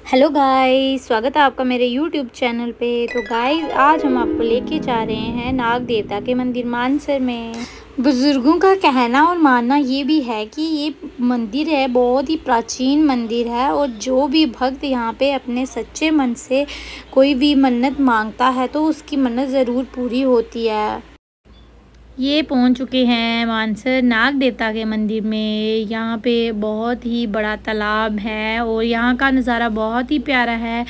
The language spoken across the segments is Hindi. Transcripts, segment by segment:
हेलो गाइस, स्वागत है आपका मेरे यूट्यूब चैनल पे। तो गाइस, आज हम आपको लेके जा रहे हैं नाग देवता के मंदिर मानसर में। बुजुर्गों का कहना और मानना ये भी है कि ये मंदिर है, बहुत ही प्राचीन मंदिर है और जो भी भक्त यहाँ पे अपने सच्चे मन से कोई भी मन्नत मांगता है तो उसकी मन्नत ज़रूर पूरी होती है। ये पहुंच चुके हैं मानसर नाग देवता के मंदिर में। यहाँ पे बहुत ही बड़ा तालाब है और यहाँ का नज़ारा बहुत ही प्यारा है।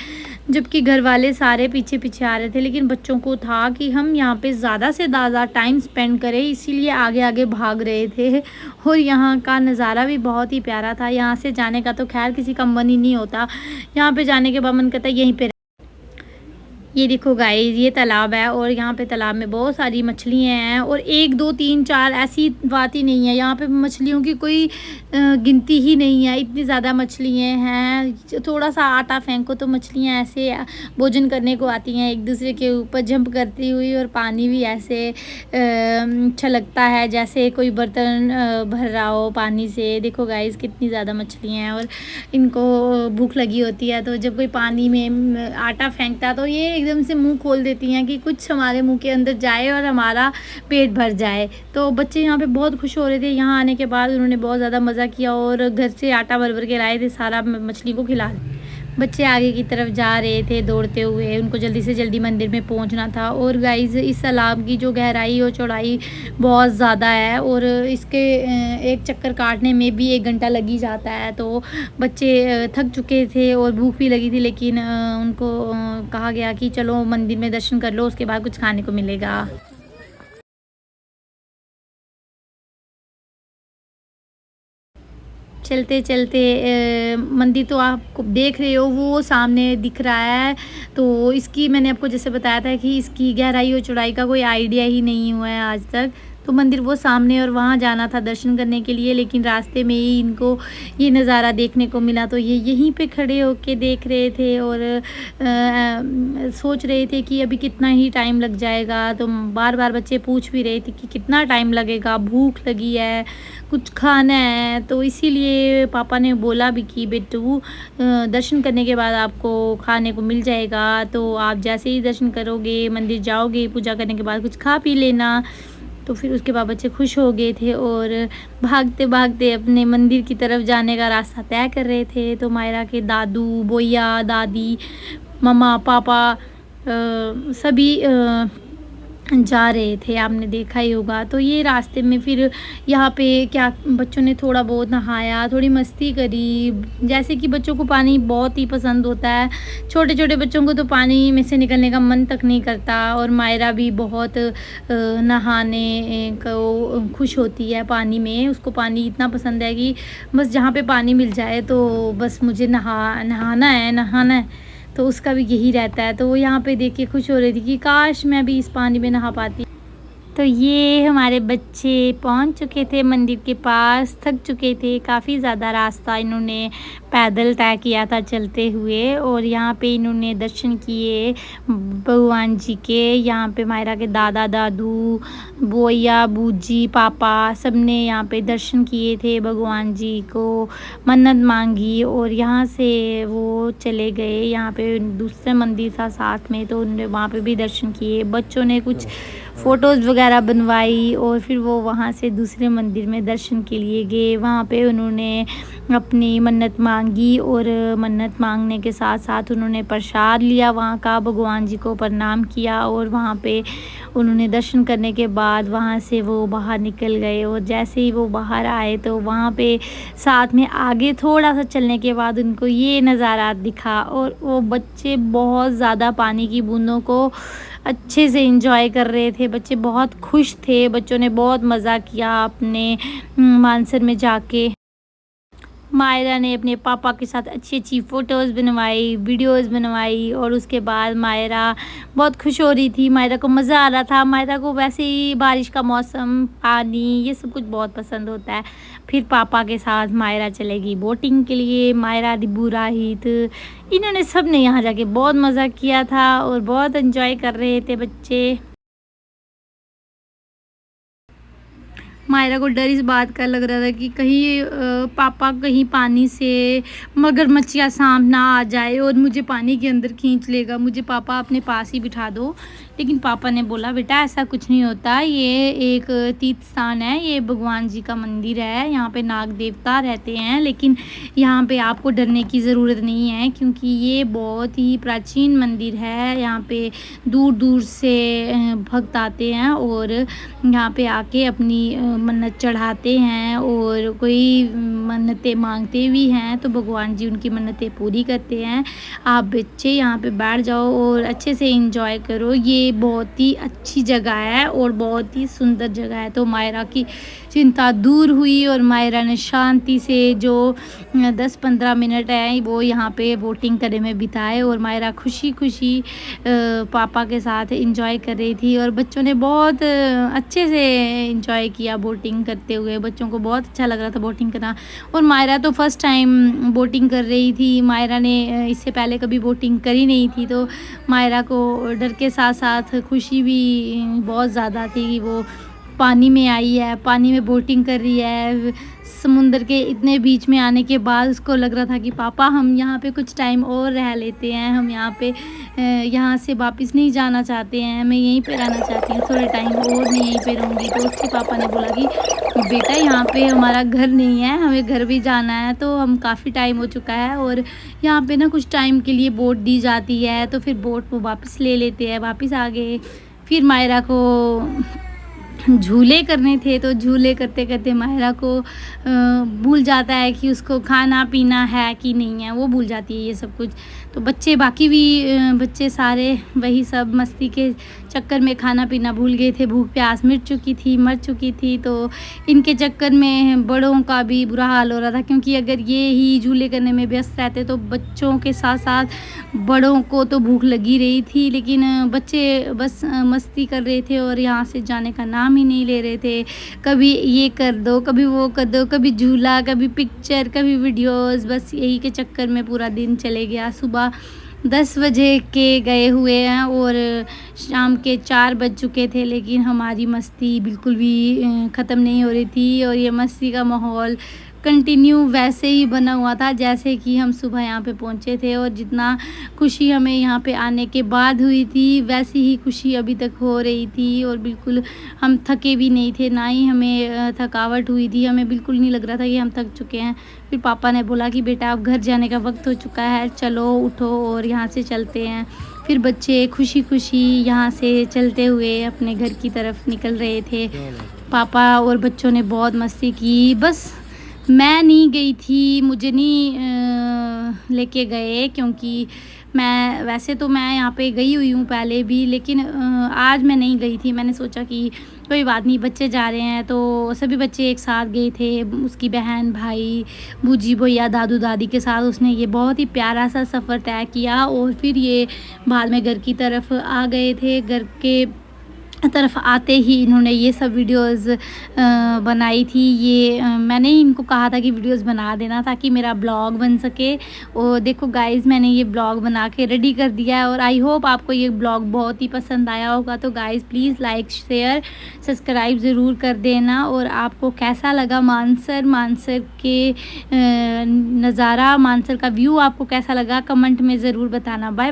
जबकि घर वाले सारे पीछे पीछे आ रहे थे, लेकिन बच्चों को था कि हम यहाँ पे ज़्यादा से ज़्यादा टाइम स्पेंड करें, इसीलिए आगे आगे भाग रहे थे। और यहाँ का नज़ारा भी बहुत ही प्यारा था। यहाँ से जाने का तो खैर किसी का मन ही नहीं होता, यहाँ पे जाने के बाद मन करता है यहीं पे। ये देखो गाइस, ये तालाब है और यहाँ पे तालाब में बहुत सारी मछलियाँ हैं और 1 2 3 4 ऐसी बात ही नहीं है। यहाँ पे मछलियों की कोई गिनती ही नहीं है, इतनी ज़्यादा मछलियाँ हैं। थोड़ा सा आटा फेंको तो मछलियाँ ऐसे भोजन करने को आती हैं, एक दूसरे के ऊपर जंप करती हुई। और पानी भी ऐसे छलकता है जैसे कोई बर्तन भर रहा हो पानी से। देखो गाइस, कितनी ज़्यादा मछलियाँ हैं और इनको भूख लगी होती है, तो जब कोई पानी में आटा फेंकता तो ये एकदम से मुंह खोल देती हैं कि कुछ हमारे मुंह के अंदर जाए और हमारा पेट भर जाए। तो बच्चे यहाँ पे बहुत खुश हो रहे थे। यहाँ आने के बाद उन्होंने बहुत ज़्यादा मज़ा किया और घर से आटा भर भर के लाए थे, सारा मछली को खिला। बच्चे आगे की तरफ जा रहे थे दौड़ते हुए, उनको जल्दी से जल्दी मंदिर में पहुंचना था। और गाइस, इस तालाब की जो गहराई और चौड़ाई बहुत ज़्यादा है और इसके एक चक्कर काटने में भी 1 घंटा लग ही जाता है। तो बच्चे थक चुके थे और भूख भी लगी थी, लेकिन उनको कहा गया कि चलो मंदिर में दर्शन कर लो, उसके बाद कुछ खाने को मिलेगा। चलते चलते मंदिर तो आप देख रहे हो, वो सामने दिख रहा है। तो इसकी मैंने आपको जैसे बताया था कि इसकी गहराई और चौड़ाई का कोई आइडिया ही नहीं हुआ है आज तक। तो मंदिर वो सामने और वहाँ जाना था दर्शन करने के लिए, लेकिन रास्ते में ही इनको ये नज़ारा देखने को मिला। तो ये यहीं पे खड़े होके देख रहे थे और सोच रहे थे कि अभी कितना ही टाइम लग जाएगा। तो बार बार बच्चे पूछ भी रहे थे कि कितना टाइम लगेगा, भूख लगी है, कुछ खाना है। तो इसीलिए पापा ने बोला भी कि बेटू, दर्शन करने के बाद आपको खाने को मिल जाएगा, तो आप जैसे ही दर्शन करोगे, मंदिर जाओगे, पूजा करने के बाद कुछ खा पी लेना। तो फिर उसके बाद बच्चे खुश हो गए थे और भागते भागते अपने मंदिर की तरफ जाने का रास्ता तय कर रहे थे। तो मायरा के दादू, बोया, दादी, मम्मा, पापा सभी जा रहे थे, आपने देखा ही होगा। तो ये रास्ते में फिर यहाँ पे क्या बच्चों ने थोड़ा बहुत नहाया, थोड़ी मस्ती करी। जैसे कि बच्चों को पानी बहुत ही पसंद होता है, छोटे छोटे बच्चों को तो पानी में से निकलने का मन तक नहीं करता। और मायरा भी बहुत नहाने को खुश होती है पानी में, उसको पानी इतना पसंद है कि बस जहाँ पे पानी मिल जाए तो बस मुझे नहाना है। तो उसका भी यही रहता है। तो वो यहाँ पे देख के खुश हो रही थी कि काश मैं भी इस पानी में नहा पाती। तो ये हमारे बच्चे पहुंच चुके थे मंदिर के पास, थक चुके थे, काफ़ी ज़्यादा रास्ता इन्होंने पैदल तय किया था चलते हुए। और यहाँ पे इन्होंने दर्शन किए भगवान जी के। यहाँ पे मायरा के दादा दादू, बुआ, बूजी, पापा सब ने यहाँ पे दर्शन किए थे, भगवान जी को मन्नत मांगी और यहाँ से वो चले गए। यहाँ पे दूसरे मंदिर था साथ में, तो उन्होंने वहाँ पे भी दर्शन किए। बच्चों ने कुछ फ़ोटोज़ वगैरह बनवाई और फिर वो वहाँ से दूसरे मंदिर में दर्शन के लिए गए। वहाँ पे उन्होंने अपनी मन्नत मांगी और मन्नत मांगने के साथ साथ उन्होंने प्रसाद लिया वहाँ का, भगवान जी को प्रणाम किया और वहाँ पे उन्होंने दर्शन करने के बाद वहाँ से वो बाहर निकल गए। और जैसे ही वो बाहर आए तो वहाँ पे साथ में आगे थोड़ा सा चलने के बाद उनको ये नज़ारा दिखा और वो बच्चे बहुत ज़्यादा पानी की बूंदों को अच्छे से एंजॉय कर रहे थे। बच्चे बहुत खुश थे, बच्चों ने बहुत मज़ा किया अपने मानसर में जाके। मायरा ने अपने पापा के साथ अच्छी अच्छी फ़ोटोज़ बनवाई, वीडियोज़ बनवाई और उसके बाद मायरा बहुत खुश हो रही थी। मायरा को मज़ा आ रहा था। मायरा को वैसे ही बारिश का मौसम, पानी, ये सब कुछ बहुत पसंद होता है। फिर पापा के साथ मायरा चलेगी बोटिंग के लिए। मायरा, दिब्बू, राहित, इन्होंने सब ने यहाँ जाके बहुत मज़ा किया था और बहुत एंजॉय कर रहे थे बच्चे। मायरा को डर इस बात का लग रहा था कि कहीं पापा कहीं पानी से मगरमच्छ या सांप ना आ जाए और मुझे पानी के अंदर खींच लेगा, मुझे पापा अपने पास ही बिठा दो। लेकिन पापा ने बोला बेटा ऐसा कुछ नहीं होता, ये एक तीर्थ स्थान है, ये भगवान जी का मंदिर है, यहाँ पे नाग देवता रहते हैं, लेकिन यहाँ पे आपको डरने की ज़रूरत नहीं है क्योंकि ये बहुत ही प्राचीन मंदिर है। यहाँ पे दूर दूर से भक्त आते हैं और यहाँ पे आके अपनी मन्नत चढ़ाते हैं और कोई मन्नतें मांगते भी हैं तो भगवान जी उनकी मन्नतें पूरी करते हैं। आप बच्चे यहाँ पे बैठ जाओ और अच्छे से एंजॉय करो, ये बहुत ही अच्छी जगह है और बहुत ही सुंदर जगह है। तो मायरा की चिंता दूर हुई और मायरा ने शांति से जो 10-15 मिनट है वो यहाँ पे बोटिंग करने में बिताए और मायरा खुशी खुशी पापा के साथ एंजॉय कर रही थी और बच्चों ने बहुत अच्छे से एंजॉय किया बोटिंग करते हुए। बच्चों को बहुत अच्छा लग रहा था बोटिंग करना और मायरा तो फर्स्ट टाइम बोटिंग कर रही थी। मायरा ने इससे पहले कभी बोटिंग करी नहीं थी तो मायरा को डर के साथ साथ खुशी भी बहुत ज़्यादा थी कि वो पानी में आई है, पानी में बोटिंग कर रही है। समुंदर के इतने बीच में आने के बाद उसको लग रहा था कि पापा हम यहाँ पे कुछ टाइम और रह लेते हैं, हम यहाँ पे यहाँ से वापस नहीं जाना चाहते हैं, मैं यहीं पे रहना चाहती हूँ, थोड़े टाइम और मैं यहीं पे रहूँगी। तो उसके पापा ने बोला कि बेटा यहाँ पे हमारा घर नहीं है, हमें घर भी जाना है, तो हम काफ़ी टाइम हो चुका है और यहाँ पे ना कुछ टाइम के लिए बोट दी जाती है, तो फिर बोट को वापस ले लेते हैं। वापस आ गए। फिर मायरा को झूले करने थे तो झूले करते करते मायरा को भूल जाता है कि उसको खाना पीना है कि नहीं है, वो भूल जाती है ये सब कुछ। तो बच्चे बाकी भी बच्चे सारे वही सब मस्ती के चक्कर में खाना पीना भूल गए थे, भूख प्यास मर चुकी थी। तो इनके चक्कर में बड़ों का भी बुरा हाल हो रहा था क्योंकि अगर ये ही झूले करने में व्यस्त रहते तो बच्चों के साथ साथ बड़ों को तो भूख लगी रही थी, लेकिन बच्चे बस मस्ती कर रहे थे और यहाँ से जाने का नाम ही नहीं ले रहे थे। कभी ये कर दो, कभी वो कर दो, कभी झूला, कभी पिक्चर, कभी वीडियोस, बस यही के चक्कर में पूरा दिन चले गया। सुबह 10 बजे के गए हुए हैं और शाम के 4 बज चुके थे, लेकिन हमारी मस्ती बिल्कुल भी ख़त्म नहीं हो रही थी और ये मस्ती का माहौल कंटिन्यू वैसे ही बना हुआ था जैसे कि हम सुबह यहाँ पे पहुँचे थे। और जितना खुशी हमें यहाँ पे आने के बाद हुई थी वैसी ही खुशी अभी तक हो रही थी और बिल्कुल हम थके भी नहीं थे, ना ही हमें थकावट हुई थी, हमें बिल्कुल नहीं लग रहा था कि हम थक चुके हैं। फिर पापा ने बोला कि बेटा अब घर जाने का वक्त हो चुका है, चलो उठो और यहाँ से चलते हैं। फिर बच्चे खुशी खुशी यहाँ से चलते हुए अपने घर की तरफ निकल रहे थे। पापा और बच्चों ने बहुत मस्ती की, बस मैं नहीं गई थी, मुझे नहीं लेके गए क्योंकि मैं वैसे तो मैं यहाँ पे गई हुई हूँ पहले भी, लेकिन आज मैं नहीं गई थी। मैंने सोचा कि कोई बात नहीं, बच्चे जा रहे हैं तो सभी बच्चे एक साथ गए थे, उसकी बहन, भाई, बूजी, भैया, दादू दादी के साथ उसने ये बहुत ही प्यारा सा सफ़र तय किया और फिर ये बाद में घर की तरफ आ गए थे। घर के तरफ आते ही इन्होंने ये सब वीडियोस बनाई थी। ये मैंने ही इनको कहा था कि वीडियोस बना देना ताकि मेरा ब्लॉग बन सके। और देखो गाइज़, मैंने ये ब्लॉग बना के रेडी कर दिया है और आई होप आपको ये ब्लॉग बहुत ही पसंद आया होगा। तो guys please like, share, subscribe ज़रूर कर देना। और आपको कैसा लगा मानसर के नज़ारा, मानसर का व्यू आपको कैसा लगा कमेंट में ज़रूर बताना। बाय।